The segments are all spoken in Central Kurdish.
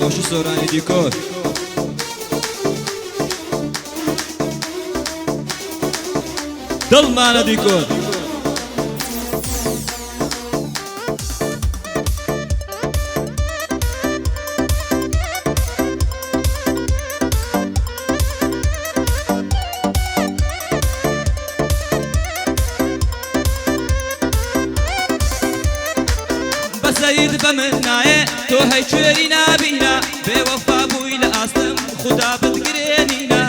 خۆشی سۆرانی دیکۆر دڵمانە دیکۆر بەسەید بە من نایە تۆ هەی کوێری نابینە بێوەفا بووی لە ئاستم خودا بتگرێنینە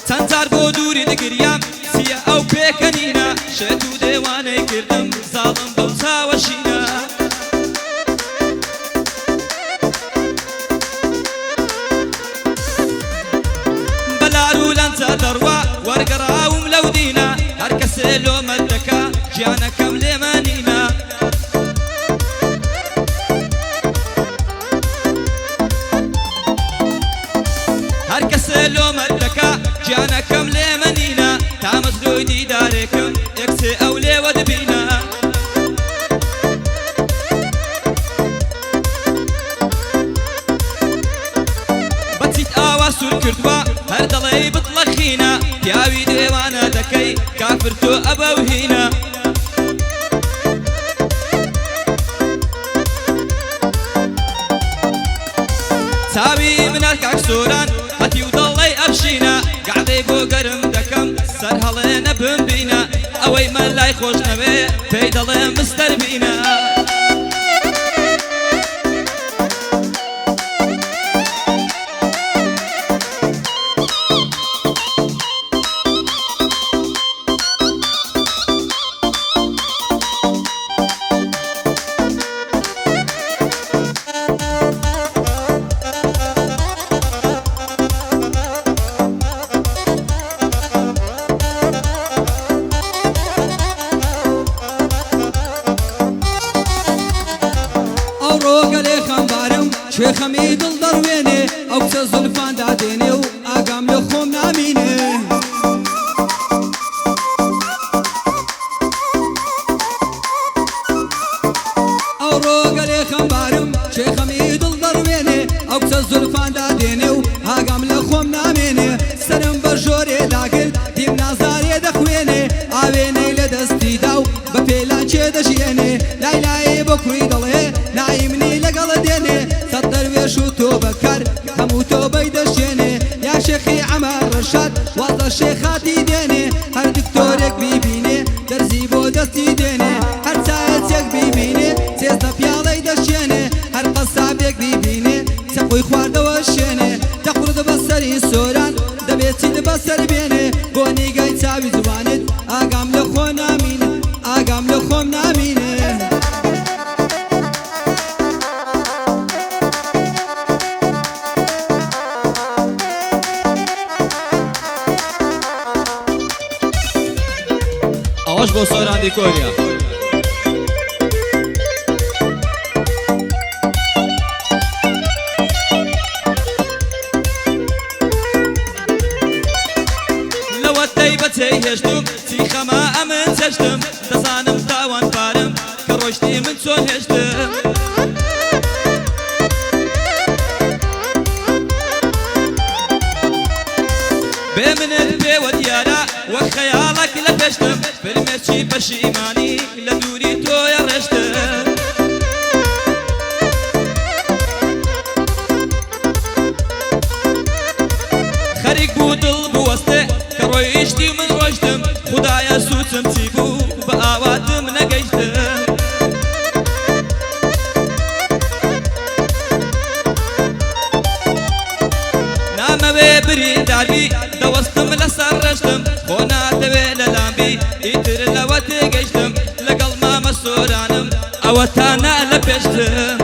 چەند جار بۆ دووری دگریام چیە ئەو پێکەنینە شێت و دێوانەی کردم زاڵم بەو چاوەشینە بەلار و لەنجە دەڕوا وەرگەڕاوم لەو دینە هەر کەسێ لۆمەت دەکا گیانەکەم لێمەنینە هەر کەسێ لۆمەت دەکا گیانەکەم لێمەنینە تا مەزلۆی دیدارێکم ئێکسێ ئەو لێوە دبینە بەچیت ئاوا سوور کردووە هەر دەڵێی بتڵەخینە پیاوی دێوانە دەکەی کافر تۆ ئەبەو هینە چاوی منە کاک سۆران هەتی و دەڵێی ئەبشینە گعدەی بۆ گەرم دەکەم سەر هەڵێ نەبم بینە ئەوەی من لای خۆش نەوێ پێی دەڵێم مستەر بینە شێخەمی دڵ دەڕوێنێ ئەو کچە زولفان دادێنێ و ئاگام لە خۆم نامینێ ئەو ڕۆگە لێ خەمبارم شێخەمی دڵ دەڕوێنێ ئەو کچە زولفان دادێنێ و ئاگام لە خۆم نامێنێ سەرم بە ژۆرێ لاگرت دیم نازارێ دەخوێنێ ئاوێنەی لە دەستیدا و بە پێلان چێ دەژێنێ لای لایێ بە کوڕی دەڵێ نایی منی لەگەڵە دێنێ سەد دەروێش و تۆ بەکار هەموو تۆ بەی دەشێنێ یا شێخی عەمەر ڕەشاد وازە شێخاتی دێنێ هەر دکتۆرێک بیبینێ دەرزی بۆ دەستی دێنێ هەر چایەچێک بیبینێ چێز لە پیاڵەی دەشێنێ هەر قەسابێک بیبینێ چەقۆی خواردەوە شێنێ دەقورد بەسەری سۆران دەبێتیت بەسەر بێنێ بۆ نیگای چاوی زوانت ئاگام لە خۆ نامینێ ئاگام لە خۆم نامینێ ئەوەش بۆ سۆران دیکۆریا لەوەتەی بەچەی هێشتم چیخەمە ئەمن چەشتم دەزانم تاوان پارم کە ڕۆشتی من چۆن هێشتم بێ منت بێوە دیارە وەک خەیاڵەک لە پێشتم فرمێرچی پەشیمانی لە دووری تۆیە ڕێشتم خەریک بوو دڵ بوەستێ کە ڕۆیشتی من ڕۆشتم خودایە سووچم چی بوو بە ئاواتم نەگەیشتم نامەوێ برینداربی دەوەستم لەسەر ڕێشتم خۆ ناتەوێ لە لامبی ئیتر لەوە تێگەیشتم لەگەڵ مامە سۆرانم ئەوە تانە لە پێشتم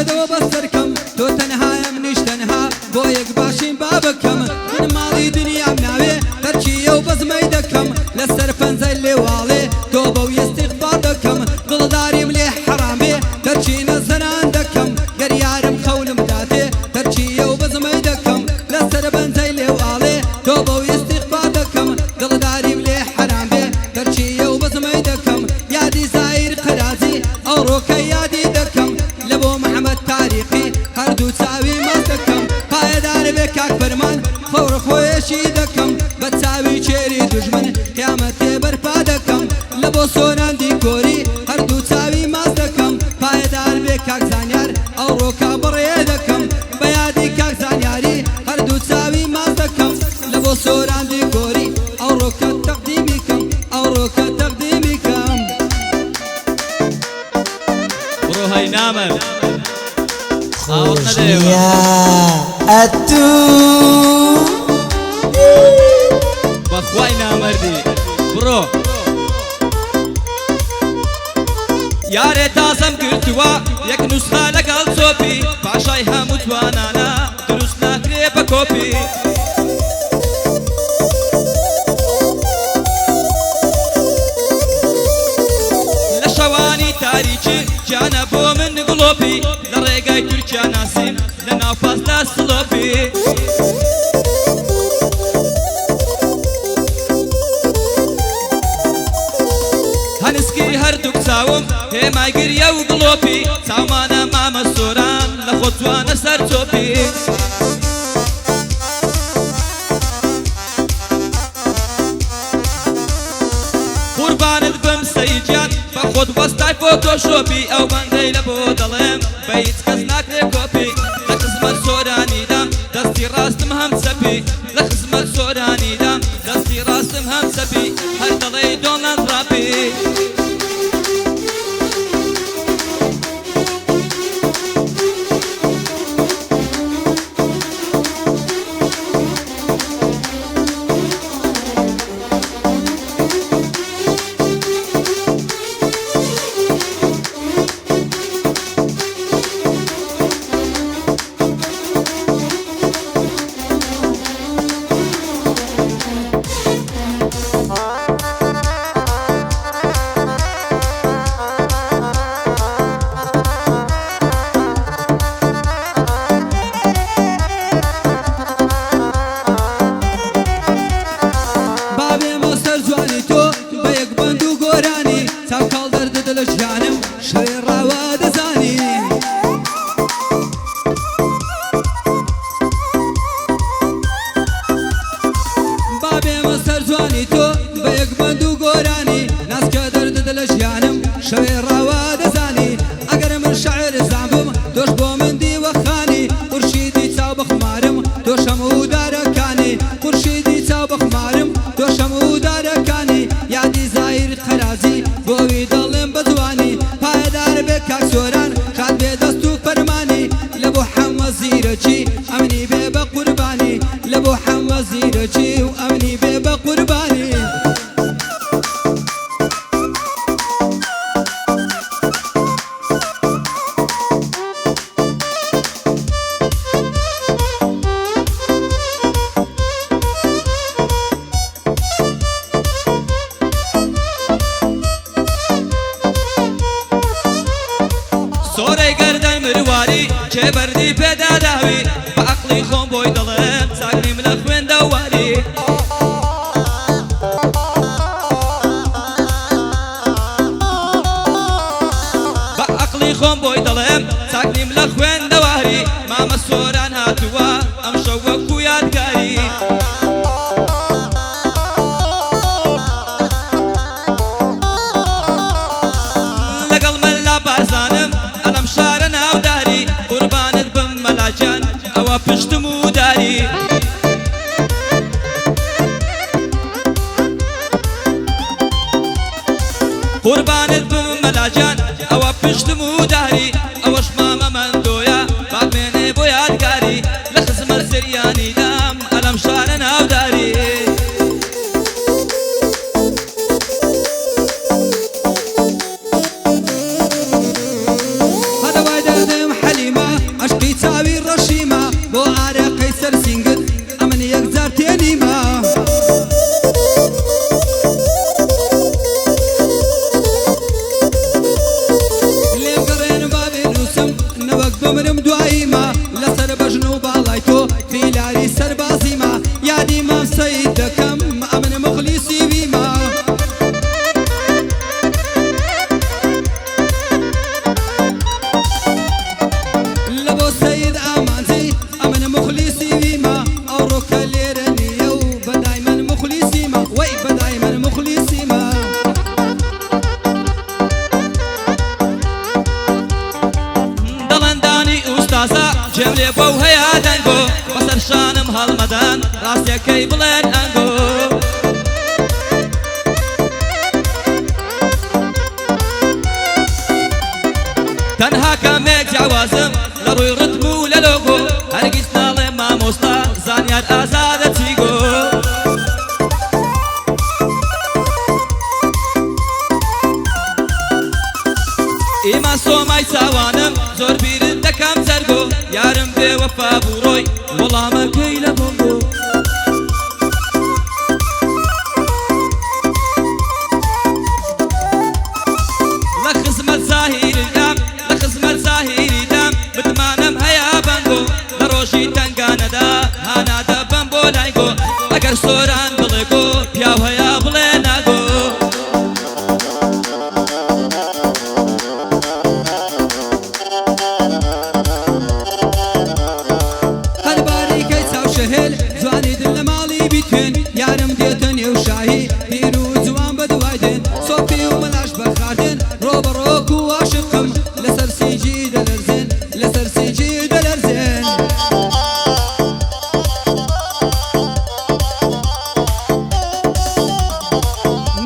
شێدەوە بەسەرکەم تۆ تەنهایە منیش تەنها بۆ یەک باشین بابەکەم من ماڵی دنیام ناوێ تەرکیە و بەزمەی دەکەم لەسەر پەنجەی لێواڵێ تۆ بەو ئیستیغفار دەکەم دڵداریم لێ حەرامێ تەرکی نەزەران دەکەم گەر یارم خەونم داتێ تەرکیە و بەزمەی دەکەم لەسەر پەنجەی لێواڵێ تۆ بەو ئیستیغفار دەکەم دڵداریم لێ حەرامێ تەرکیە و بەزمەی دەکەم یادی زایر قەرازی ئەو ڕۆکە یادی دەکەم لە بۆ محەممەد تاریقی هەردوو چاوی ماز دەکەم پایەدار بێ کاک فەرمان خەور خۆیەشی دەکەم بە چاوی چێری دوژمن قیامەتێ بەرپا دەکەم لە بۆ سۆراندی کۆری هەردوو چاوی ماز دەکەم پایەدار بێ کاک زانیار ئەو ڕۆکە بڕێ دەکەم بە یادی کاک زانیاری هەردوو چاوی ماز دەکەم لە بۆ سۆراندی کۆری ئەو ڕۆکە تەقدیمی کەم ئەو ڕۆکە تەقدیمی کەم بڕۆ هەی نامەر خوشیە ئەتو بەخوای نامەردی بڕۆ یارێ تازەم کردووە یەک نوسخە لەگەڵ چۆپی پاشای هەموو توانانە دروست ناکرێ بە کۆپی لە شەوانی تاریکی گیانە بۆ من گڵۆپی لە ڕێگای تورکیا ناسیم لە ناو پاستا سڵۆپی هەنسکی هەردووک چاوم هێمای گریە و گڵۆپی چاومانە مامە سۆران لە خۆ توانە سەر چۆپی قوربانت بم سەیجان بە خۆت وەستای فۆتۆشۆپی ئەو بەندەی لە بۆ دەڵێم بە هیچ کەس ناکرێ کۆپی لە خزمەت سۆرانیدام دەستی ڕاستم هەم سەپی لە خزمەت سۆرانیدام دەستی ڕاستم هەم سەپی هەر دەڵێ دۆناڵد ڕاپی شەوێ ڕاوا دەزانی ئەگەر من شەعر زانبم تۆش بۆ من دیوەخانی خورشیدی چاو بەخمارم تۆ شەمودارەکانی خورشیدی چاو بەخمارم تۆ شەمودارەکانی یادی زایر قەرازی بۆوی دەڵێم بە جوانی پایدار بێ کاک سۆران خات بێ دەست و فەرمانی لە بۆ حەموە زیرەکی ئەمنی بێ بە قوربانی لە بۆ حەموە زیرەکی و ئەمنی بێ بە قوربانی سۆرەی گەردەی مرواری کێبەردی پێدا داوی بە عەقڵی خۆم بۆی دەڵێم چاکنیم لە خوێندە واری بە عەقڵی خۆم بۆی دەڵێم چاکنیم لە خوێندە واری مامە سۆران هاتووە ئەم شەو وەکو یادگاری لەگەڵ من لا بارزانم ئەلەم شارە ناوداری قوربانت بم مەلاجان ئەوە پشتم و داری قوربانت بم مەلاجان ئەوە پشتم و داری ئەوەش مامە مەندۆیە باگمێنێ بۆ یادگاری لە خزمەت زریانیدام ئەلەم شارە ناوداری هەدەوای دەردم حەلیمە بەو هەیە دەنگۆ بەسەر شانم هەڵمەدان ڕاستیەکەی بڵێن ئەنگۆ تەنها کامێک جیاوازم لە ڕووی ڕتم و لە لۆگۆ هەرگیز ناڵێ مامۆستا زانیار ئازادە چیگۆ ئێمە سۆمای چاوانم زۆر بیرت دەکەم جەرگۆ یارم بێوەفا بوو ڕۆی وەڵامەکەی لە بۆنگۆ لە خزمەت زاهیریدام لە خزمەت زاهیریدام بتمانم هەیە بەنگۆ لە ڕۆژی تەنگانەدا هانادە بەم بۆ لایگۆ ئەگەر سۆران بڵێ گۆ پیاو هەیە بڵێ ناگۆ شهل جوانی دل لە ماڵی بیتوێن یارم دێتە نێو شاهی پیر و جوان بە دوایدن سۆپی و مەلاش بەخاردن ڕۆ بە ڕۆک و عاشقم لەسەر سینجی دەلەرزێن لەسەر سینجی دەلەرزێن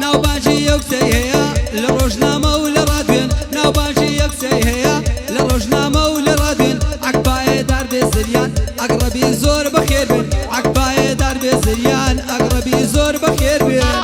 ناوبانجی یەکسەی هەیە لە ڕۆژنامە و لە ڕادوێن ناوبانجی یەکسەی هەیە لە ڕۆژنامە و لە ڕادوێن عەکبایە دار بێ زریان ئەگڕەبی زۆر بەخێر بێن عەکبایە دار بێ زریان ئەگڕەبی زۆر بەخێر بێن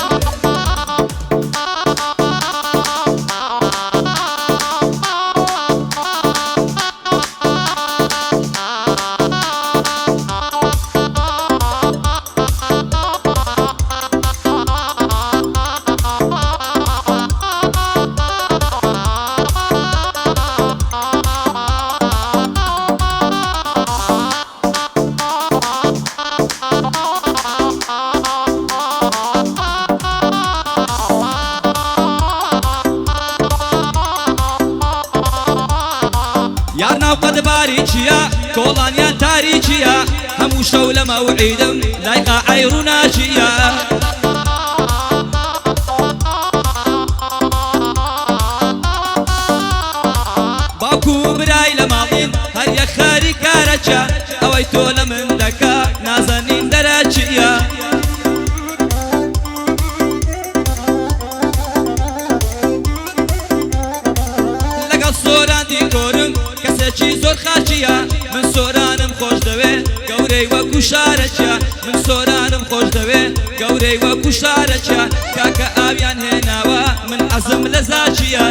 یار ناو قەدباری چییە کۆڵانیان تاریچیە هەموو شەو لە مەوعیدم لای قاعەی ڕووناچیە باوکو و برای لە ماڵین هەر یەک خەری کارەچە ئەوەی تۆ لە من دەکا نازەنین دەرەچیە لەگەڵ سۆراندی کۆرم کەسێکی زۆر خاچیە من سۆرانم خۆش دەوێ گەورەی وەکو شارەچە من سۆرانم خۆش دەوێ گەورەی وەکو شارەچە کاکە ئاویان هێناوە من عەزم لە زاچیە